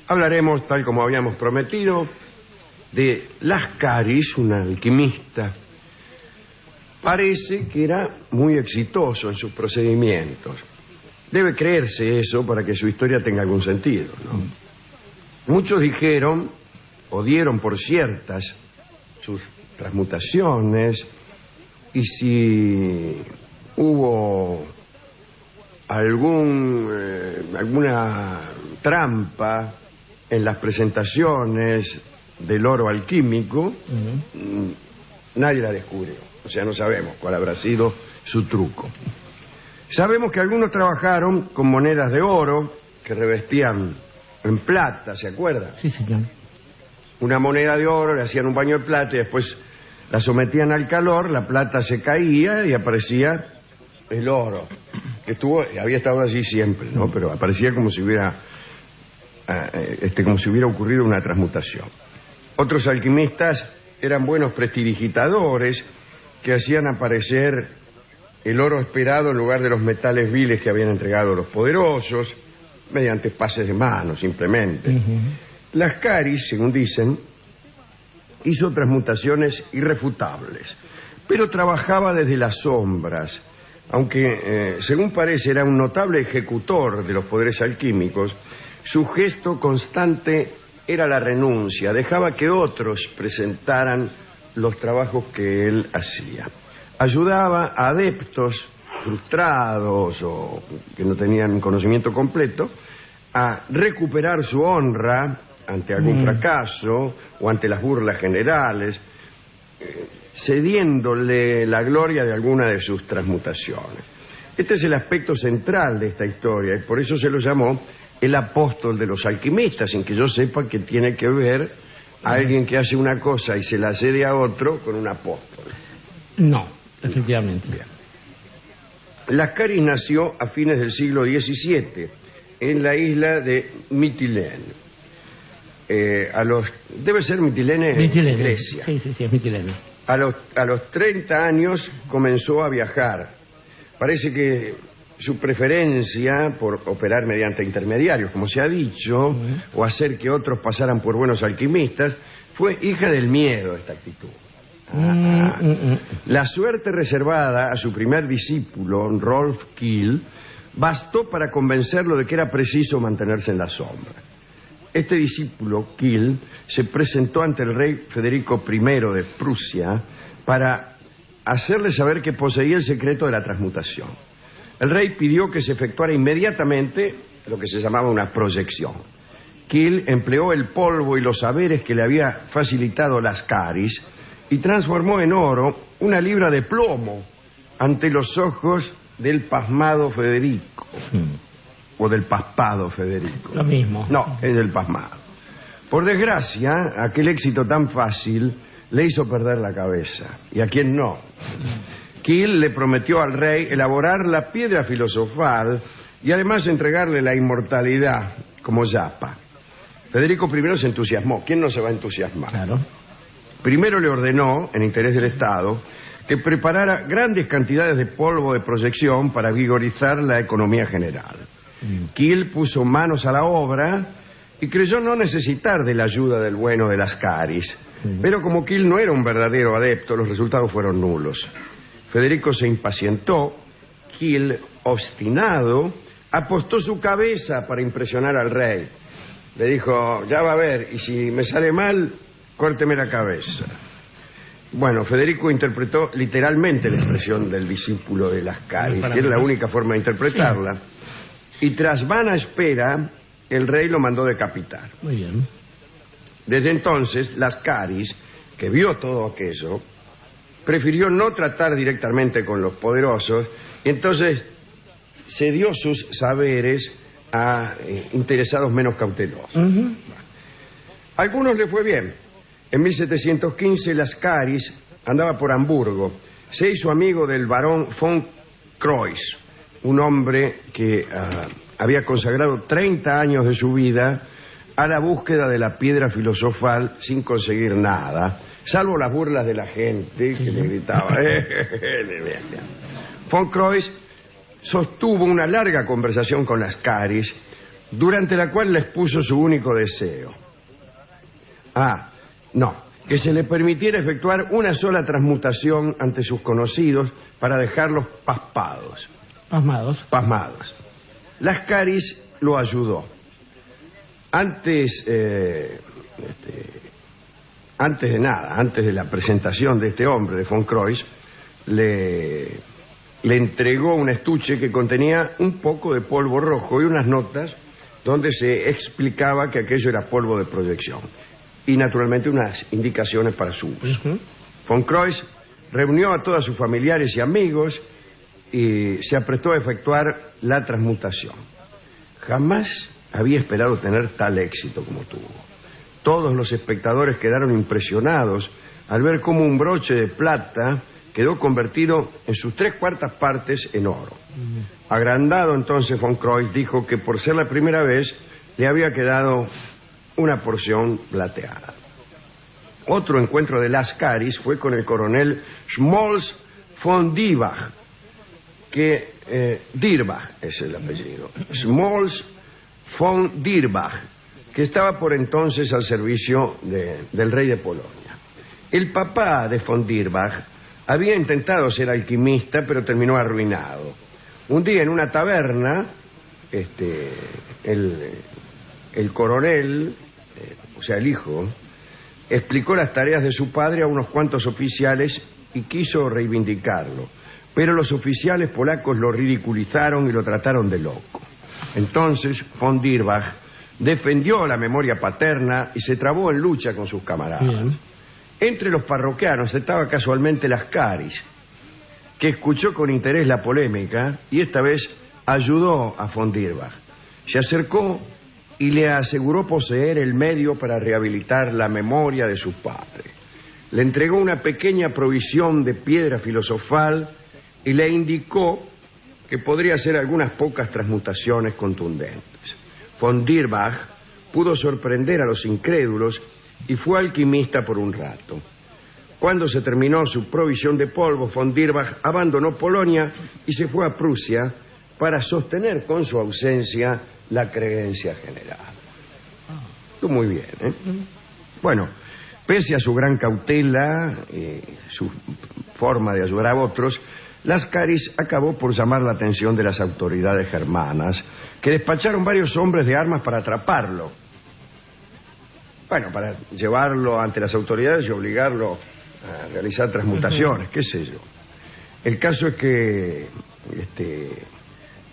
Hablaremos, tal como habíamos prometido, de Lascaris, un alquimista. Parece que era muy exitoso en sus procedimientos. Debe creerse eso para que su historia tenga algún sentido, ¿no? Muchos dijeron, o dieron por ciertas, sus transmutaciones, y si hubo alguna trampa en las presentaciones del oro alquímico, nadie la descubrió. O sea, no sabemos cuál habrá sido su truco. Sabemos que algunos trabajaron con monedas de oro que revestían en plata, ¿se acuerdan? Sí, señor. Una moneda de oro, le hacían un baño de plata y después la sometían al calor, la plata se caía y aparecía el oro, que había estado así siempre, ¿no? Pero aparecía como si hubiera ocurrido una transmutación. Otros alquimistas eran buenos prestidigitadores que hacían aparecer el oro esperado en lugar de los metales viles que habían entregado los poderosos, mediante pases de mano, simplemente. Lascaris, según dicen, hizo transmutaciones irrefutables, pero trabajaba desde las sombras. Aunque, según parece, era un notable ejecutor de los poderes alquímicos, su gesto constante era la renuncia. Dejaba que otros presentaran los trabajos que él hacía. Ayudaba a adeptos frustrados o que no tenían conocimiento completo a recuperar su honra ante algún fracaso o ante las burlas generales, cediéndole la gloria de alguna de sus transmutaciones. Este es el aspecto central de esta historia y por eso se lo llamó el apóstol de los alquimistas, sin que yo sepa que tiene que ver a alguien que hace una cosa y se la cede a otro con un apóstol. No, efectivamente. Bien. Lascaris nació a fines del siglo XVII en la isla de Mitilene. Debe ser Mitilene, Grecia. Sí, es Mitilene. A los 30 años comenzó a viajar. Parece que su preferencia por operar mediante intermediarios, como se ha dicho, o hacer que otros pasaran por buenos alquimistas, fue hija del miedo esta actitud. La suerte reservada a su primer discípulo, Rolf Kiel, bastó para convencerlo de que era preciso mantenerse en la sombra. Este discípulo, Kiel, se presentó ante el rey Federico I de Prusia para hacerle saber que poseía el secreto de la transmutación. El rey pidió que se efectuara inmediatamente lo que se llamaba una proyección. Kiel empleó el polvo y los saberes que le había facilitado Lascaris y transformó en oro una libra de plomo ante los ojos del pasmado Federico. O del paspado Federico. Lo mismo. No, es del pasmado. Por desgracia, aquel éxito tan fácil le hizo perder la cabeza. ¿Y a quién no? Kiel le prometió al rey elaborar la piedra filosofal y además entregarle la inmortalidad como yapa. Federico I se entusiasmó. ¿Quién no se va a entusiasmar? Claro. Primero le ordenó, en interés del Estado, que preparara grandes cantidades de polvo de proyección para vigorizar la economía general. Kiel puso manos a la obra y creyó no necesitar de la ayuda del bueno de Lascaris. Pero como Kiel no era un verdadero adepto, los resultados fueron nulos. Federico se impacientó. Kiel, obstinado, apostó su cabeza para impresionar al rey. Le dijo, ya va a ver, y si me sale mal, córteme la cabeza. Bueno, Federico interpretó literalmente la expresión del discípulo de Lascaris, que era la única forma de interpretarla. Sí. Y tras vana espera, el rey lo mandó decapitar. Muy bien. Desde entonces, Lascaris, que vio todo aquello, prefirió no tratar directamente con los poderosos, y entonces cedió sus saberes a interesados menos cautelosos. A algunos le fue bien. En 1715, Lascaris andaba por Hamburgo. Se hizo amigo del barón von Croix, un hombre que había consagrado 30 años de su vida a la búsqueda de la piedra filosofal sin conseguir nada, salvo las burlas de la gente que le gritaba. Von Croix sostuvo una larga conversación con Lascaris, durante la cual le expuso su único deseo. Que se le permitiera efectuar una sola transmutación ante sus conocidos para dejarlos pasmados. Pasmados. Lascaris lo ayudó. Antes de la presentación de este hombre, de von Crois, le entregó un estuche que contenía un poco de polvo rojo y unas notas donde se explicaba que aquello era polvo de proyección y naturalmente unas indicaciones para su uso. Von Crois reunió a todos sus familiares y amigos y se aprestó a efectuar la transmutación. Jamás había esperado tener tal éxito como tuvo. Todos los espectadores quedaron impresionados al ver cómo un broche de plata quedó convertido en sus 3/4 partes en oro. Agrandado entonces, von Crois dijo que por ser la primera vez le había quedado una porción plateada. Otro encuentro de Lascaris fue con el coronel Schmolz von Dierbach, Dierbach es el apellido, Schmolz von Dierbach, que estaba por entonces al servicio del rey de Polonia. El papá de von Dierbach había intentado ser alquimista, pero terminó arruinado. Un día en una taberna, el coronel, o sea, el hijo, explicó las tareas de su padre a unos cuantos oficiales y quiso reivindicarlo. Pero los oficiales polacos lo ridiculizaron y lo trataron de loco. Entonces, von Dierbach defendió la memoria paterna y se trabó en lucha con sus camaradas. Bien. Entre los parroquianos estaba casualmente Lascaris, que escuchó con interés la polémica y esta vez ayudó a von Dierbach. Se acercó y le aseguró poseer el medio para rehabilitar la memoria de su padre. Le entregó una pequeña provisión de piedra filosofal y le indicó que podría hacer algunas pocas transmutaciones contundentes. Von Dierbach pudo sorprender a los incrédulos y fue alquimista por un rato. Cuando se terminó su provisión de polvo, von Dierbach abandonó Polonia y se fue a Prusia para sostener con su ausencia la creencia general. Estuvo muy bien, ¿eh? Bueno, pese a su gran cautela y su forma de ayudar a otros, Lascaris acabó por llamar la atención de las autoridades germanas, que despacharon varios hombres de armas para atraparlo. Bueno, para llevarlo ante las autoridades y obligarlo a realizar transmutaciones, qué sé yo. El caso es que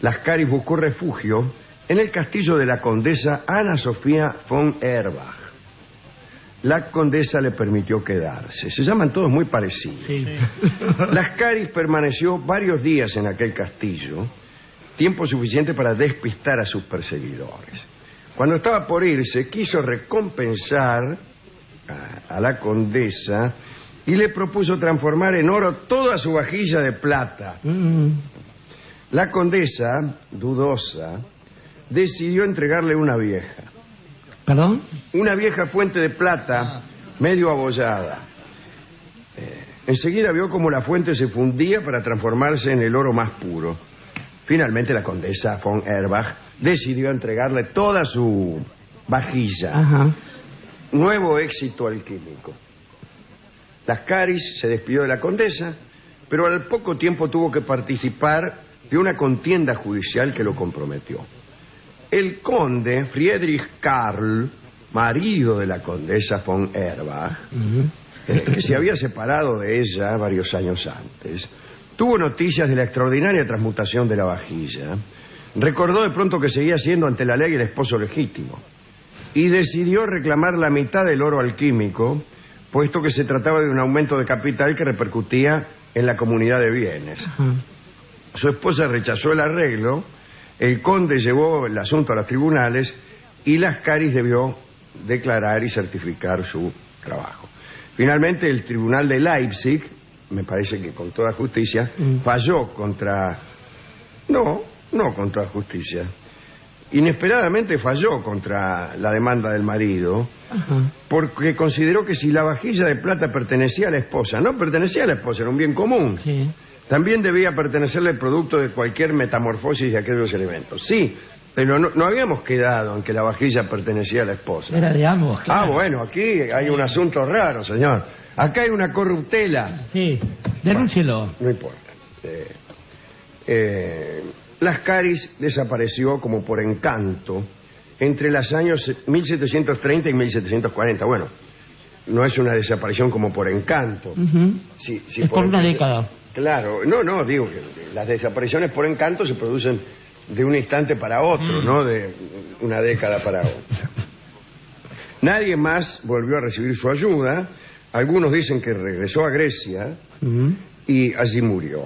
Lascaris buscó refugio en el castillo de la condesa Ana Sofía von Erbach. La condesa le permitió quedarse. Se llaman todos muy parecidos. Sí. Lascaris permaneció varios días en aquel castillo, tiempo suficiente para despistar a sus perseguidores. Cuando estaba por irse, quiso recompensar a la condesa y le propuso transformar en oro toda su vajilla de plata. La condesa, dudosa, decidió entregarle una vieja. ¿Perdón? Una vieja fuente de plata medio abollada. Enseguida vio cómo la fuente se fundía para transformarse en el oro más puro. Finalmente la condesa von Erbach decidió entregarle toda su vajilla. Ajá. Nuevo éxito alquímico. Lascaris se despidió de la condesa, pero al poco tiempo tuvo que participar de una contienda judicial que lo comprometió. El conde Friedrich Karl, marido de la condesa von Erbach, que se había separado de ella varios años antes, tuvo noticias de la extraordinaria transmutación de la vajilla. Recordó de pronto que seguía siendo ante la ley el esposo legítimo y decidió reclamar la mitad del oro alquímico, puesto que se trataba de un aumento de capital que repercutía en la comunidad de bienes. Su esposa rechazó el arreglo. El conde llevó el asunto a los tribunales y Lascaris debió declarar y certificar su trabajo. Finalmente, el tribunal de Leipzig, me parece que con toda justicia, falló contra... No contra justicia. Inesperadamente falló contra la demanda del marido, porque consideró que si la vajilla de plata pertenecía a la esposa, no pertenecía a la esposa, era un bien común. Sí. También debía pertenecerle el producto de cualquier metamorfosis de aquellos elementos. Sí, Pero no habíamos quedado en que la vajilla pertenecía a la esposa. Era de ambos, claro. Ah, bueno, aquí hay un asunto raro, señor. Acá hay una corruptela. Sí, denúncielo. No importa. Lascaris desapareció como por encanto entre los años 1730 y 1740. Bueno, no es una desaparición como por encanto. Sí, es por una década. Claro, no, digo que las desapariciones por encanto se producen de un instante para otro, no de una década para otra. Nadie más volvió a recibir su ayuda. Algunos dicen que regresó a Grecia y allí murió.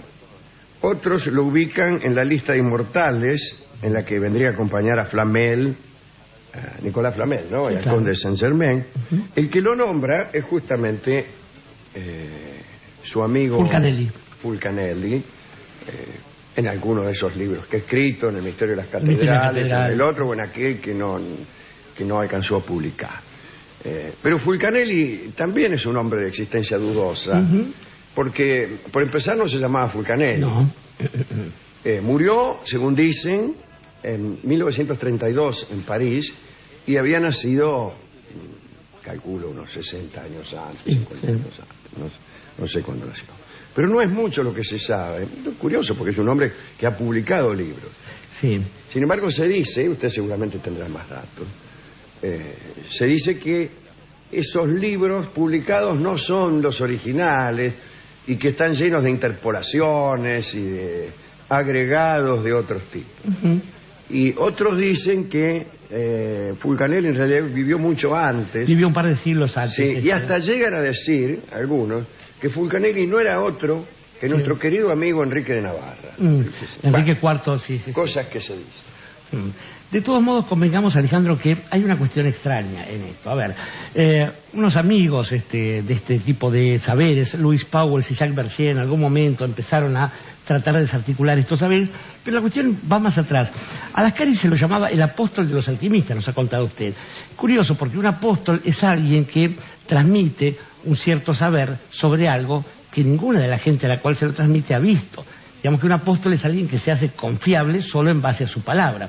Otros lo ubican en la lista de inmortales, en la que vendría a acompañar a Flamel, a Nicolás Flamel, ¿no? Sí, y al conde de Saint-Germain. El que lo nombra es justamente su amigo Fulcanelli, en alguno de esos libros que ha escrito, en El misterio de las catedrales, en el otro o en aquel que no alcanzó a publicar. Pero Fulcanelli también es un hombre de existencia dudosa, porque por empezar no se llamaba Fulcanelli. No. Murió, según dicen, en 1932 en París y había nacido, calculo, unos 60 años antes, 50 años antes, no sé cuándo nació. Pero no es mucho lo que se sabe. Es curioso porque es un hombre que ha publicado libros. Sí. Sin embargo, se dice, usted seguramente tendrá más datos, se dice que esos libros publicados no son los originales y que están llenos de interpolaciones y de agregados de otros tipos. Y otros dicen que Fulcanelli en realidad vivió mucho antes. Vivió un par de siglos antes. Sí, y hasta llegan a decir, algunos, que Fulcanelli no era otro que nuestro querido amigo Enrique de Navarra. Enrique IV, sí. Cosas que se dicen. De todos modos, convengamos, Alejandro, que hay una cuestión extraña en esto. A ver, unos amigos de este tipo de saberes, Louis Pauwels y Jacques Bergier, en algún momento empezaron a tratar de desarticular estos saberes, pero la cuestión va más atrás. A Lascaris se lo llamaba el apóstol de los alquimistas, nos ha contado usted. Curioso, porque un apóstol es alguien que transmite un cierto saber sobre algo que ninguna de la gente a la cual se lo transmite ha visto. Digamos que un apóstol es alguien que se hace confiable solo en base a su palabra.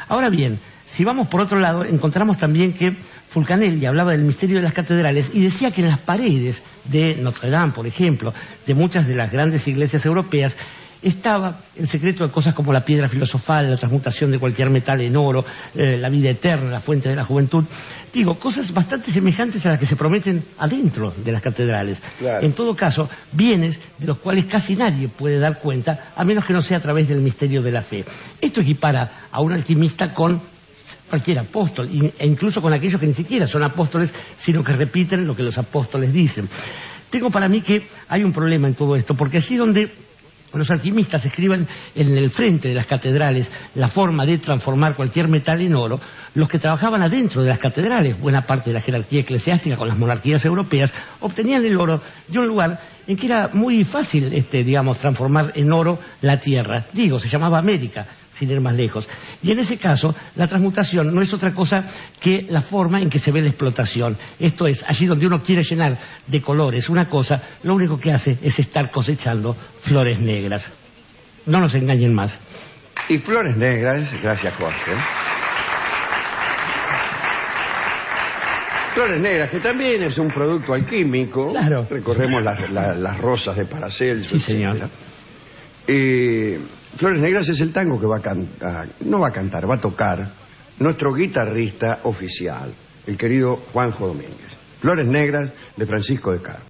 Ahora bien, si vamos por otro lado, encontramos también que Fulcanelli hablaba del misterio de las catedrales y decía que en las paredes de Notre Dame, por ejemplo, de muchas de las grandes iglesias europeas, estaba el secreto de cosas como la piedra filosofal, la transmutación de cualquier metal en oro, la vida eterna, la fuente de la juventud. Digo, cosas bastante semejantes a las que se prometen adentro de las catedrales. Claro. En todo caso, bienes de los cuales casi nadie puede dar cuenta, a menos que no sea a través del misterio de la fe. Esto equipara a un alquimista con cualquier apóstol, e incluso con aquellos que ni siquiera son apóstoles, sino que repiten lo que los apóstoles dicen. Tengo para mí que hay un problema en todo esto, porque así donde los alquimistas escriben en el frente de las catedrales la forma de transformar cualquier metal en oro, los que trabajaban adentro de las catedrales, buena parte de la jerarquía eclesiástica con las monarquías europeas, obtenían el oro de un lugar en que era muy fácil, transformar en oro la tierra. Se llamaba América, sin ir más lejos. Y en ese caso, la transmutación no es otra cosa que la forma en que se ve la explotación. Esto es, allí donde uno quiere llenar de colores una cosa, lo único que hace es estar cosechando flores negras. No nos engañen más. Y flores negras, gracias Jorge. Flores negras, que también es un producto alquímico. Claro. Recorremos las rosas de Paracelso. Sí, señor. Flores Negras es el tango que va a tocar nuestro guitarrista oficial, el querido Juanjo Domínguez. Flores Negras de Francisco de Caro.